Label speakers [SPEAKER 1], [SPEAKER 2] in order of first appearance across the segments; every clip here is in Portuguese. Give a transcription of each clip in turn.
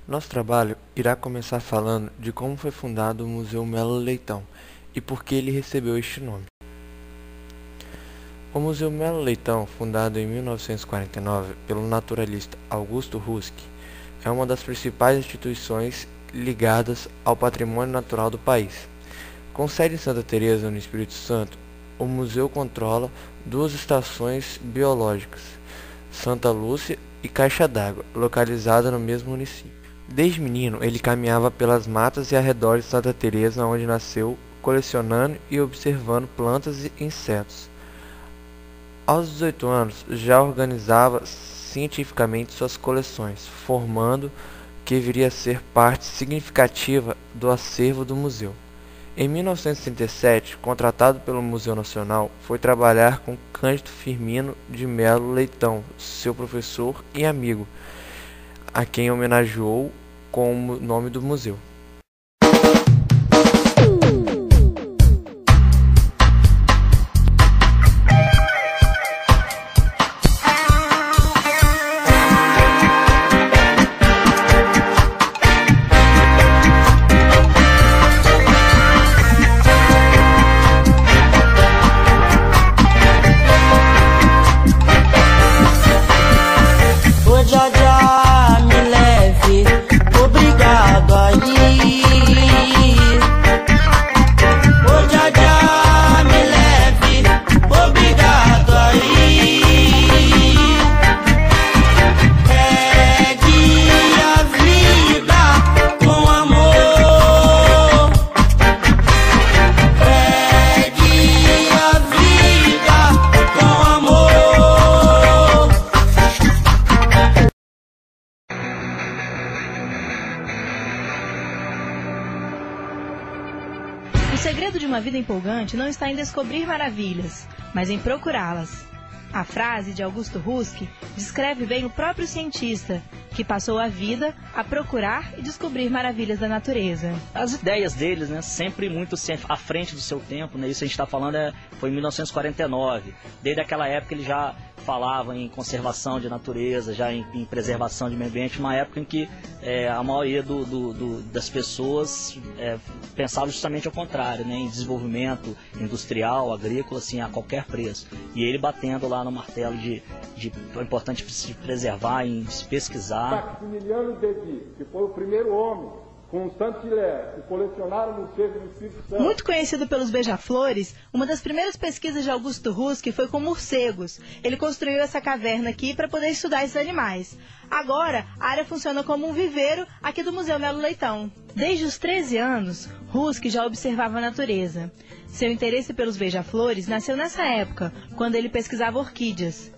[SPEAKER 1] Nosso trabalho irá começar falando de como foi fundado o Museu Melo Leitão e por que ele recebeu este nome. O Museu Melo Leitão, fundado em 1949 pelo naturalista Augusto Husk, é uma das principais instituições ligadas ao patrimônio natural do país. Com sede em Santa Teresa, no Espírito Santo, o museu controla duas estações biológicas, Santa Lúcia e Caixa d'Água, localizada no mesmo município. Desde menino, ele caminhava pelas matas e arredores de Santa Teresa, onde nasceu, colecionando e observando plantas e insetos. Aos 18 anos, já organizava cientificamente suas coleções, formando que viria a ser parte significativa do acervo do museu. Em 1937, contratado pelo Museu Nacional, foi trabalhar com Cândido Firmino de Melo Leitão, seu professor e amigo, a quem homenageou com o nome do museu.
[SPEAKER 2] O segredo de uma vida empolgante não está em descobrir maravilhas, mas em procurá-las. A frase de Augusto Husk descreve bem o próprio cientista, que passou a vida a procurar e descobrir maravilhas da natureza.
[SPEAKER 3] As ideias deles, né, sempre muito à frente do seu tempo, né, isso a gente está falando foi em 1949. Desde aquela época ele já falava em conservação de natureza, já em preservação de meio ambiente, uma época em que a maioria das pessoas pensava justamente ao contrário, né, em desenvolvimento industrial, agrícola, assim, a qualquer preço. E ele batendo lá no martelo de é importante se preservar, em se pesquisar.
[SPEAKER 4] Maximiliano Devi, que foi o primeiro homem com Saint-Hilaire, que colecionaram morcegos no Espírito Santo.
[SPEAKER 2] Muito conhecido pelos beija-flores, uma das primeiras pesquisas de Augusto Husk foi com morcegos. Ele construiu essa caverna aqui para poder estudar esses animais. Agora, a área funciona como um viveiro aqui do Museu Melo Leitão. Desde os 13 anos, Husk já observava a natureza. Seu interesse pelos beija-flores nasceu nessa época, quando ele pesquisava orquídeas.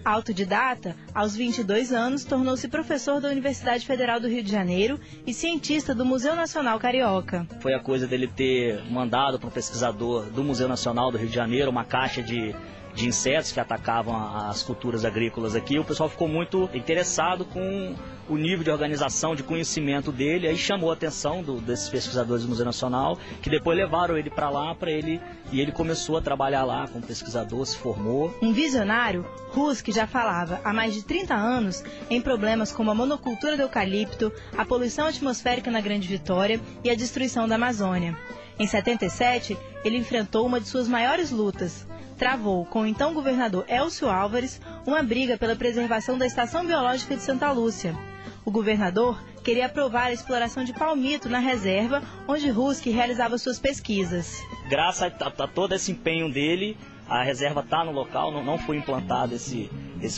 [SPEAKER 2] Autodidata, aos 22 anos, tornou-se professor da Universidade Federal do Rio de Janeiro e cientista do Museu Nacional Carioca.
[SPEAKER 3] Foi a coisa dele ter mandado para um pesquisador do Museu Nacional do Rio de Janeiro uma caixa de insetos que atacavam as culturas agrícolas aqui. O pessoal ficou muito interessado com o nível de organização, de conhecimento dele, aí chamou a atenção desses pesquisadores do Museu Nacional, que depois levaram ele para lá, e ele começou a trabalhar lá como pesquisador, se formou.
[SPEAKER 2] Um visionário, Husk já falava há mais de 30 anos em problemas como a monocultura do eucalipto, a poluição atmosférica na Grande Vitória e a destruição da Amazônia. Em 77, ele enfrentou uma de suas maiores lutas. Travou com o então governador Elcio Álvares uma briga pela preservação da Estação Biológica de Santa Lúcia. O governador queria aprovar a exploração de palmito na reserva onde Husk realizava suas pesquisas.
[SPEAKER 3] Graças a todo esse empenho dele, a reserva está no local, não foi implantado esse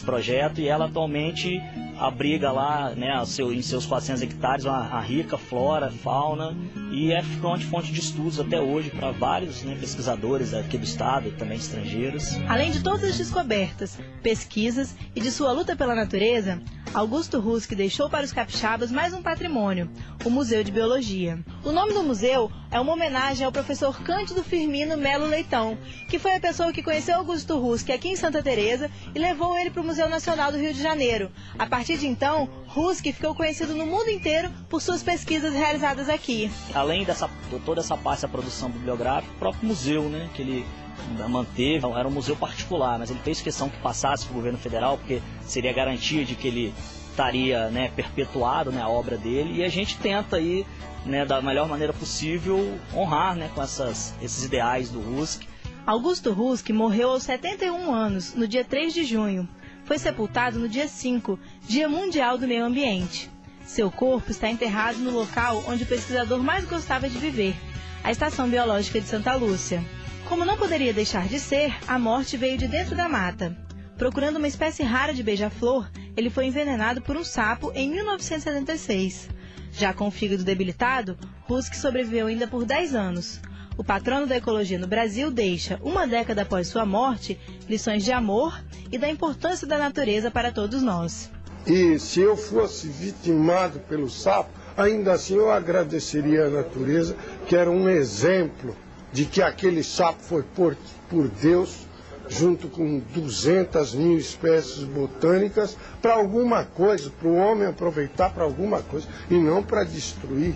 [SPEAKER 3] projeto, e ela atualmente abriga lá, né, em seus 400 hectares uma rica flora, fauna, e é fonte de estudos até hoje para vários, né, pesquisadores aqui do estado e também estrangeiros.
[SPEAKER 2] Além de todas as descobertas, pesquisas e de sua luta pela natureza, Augusto Husk deixou para os capixabas mais um patrimônio, o Museu de Biologia. O nome do museu é uma homenagem ao professor Cândido Firmino Melo Leitão, que foi a pessoa que conheceu Augusto Husk aqui em Santa Teresa e levou ele para o Museu Nacional do Rio de Janeiro. A partir de então, Husk ficou conhecido no mundo inteiro por suas pesquisas realizadas aqui.
[SPEAKER 3] Além de toda essa parte da produção bibliográfica, o próprio museu, né, que ele manteve, era um museu particular, mas ele fez questão que passasse para o governo federal, porque seria garantia de que ele estaria, né, perpetuado, né, a obra dele, e a gente tenta aí, né, da melhor maneira possível honrar, né, com esses ideais do Husk.
[SPEAKER 2] Augusto Husk morreu aos 71 anos, no dia 3 de junho. Foi sepultado no dia 5, Dia Mundial do Meio Ambiente. Seu corpo está enterrado no local onde o pesquisador mais gostava de viver, a Estação Biológica de Santa Lúcia. Como não poderia deixar de ser, a morte veio de dentro da mata. Procurando uma espécie rara de beija-flor, ele foi envenenado por um sapo em 1976. Já com o fígado debilitado, Husk sobreviveu ainda por 10 anos. O patrono da ecologia no Brasil deixa, uma década após sua morte, lições de amor e da importância da natureza para todos nós.
[SPEAKER 5] E se eu fosse vitimado pelo sapo, ainda assim eu agradeceria a natureza, que era um exemplo de que aquele sapo foi por Deus, junto com 200.000 espécies botânicas, para alguma coisa, para o homem aproveitar para alguma coisa, e não para destruir.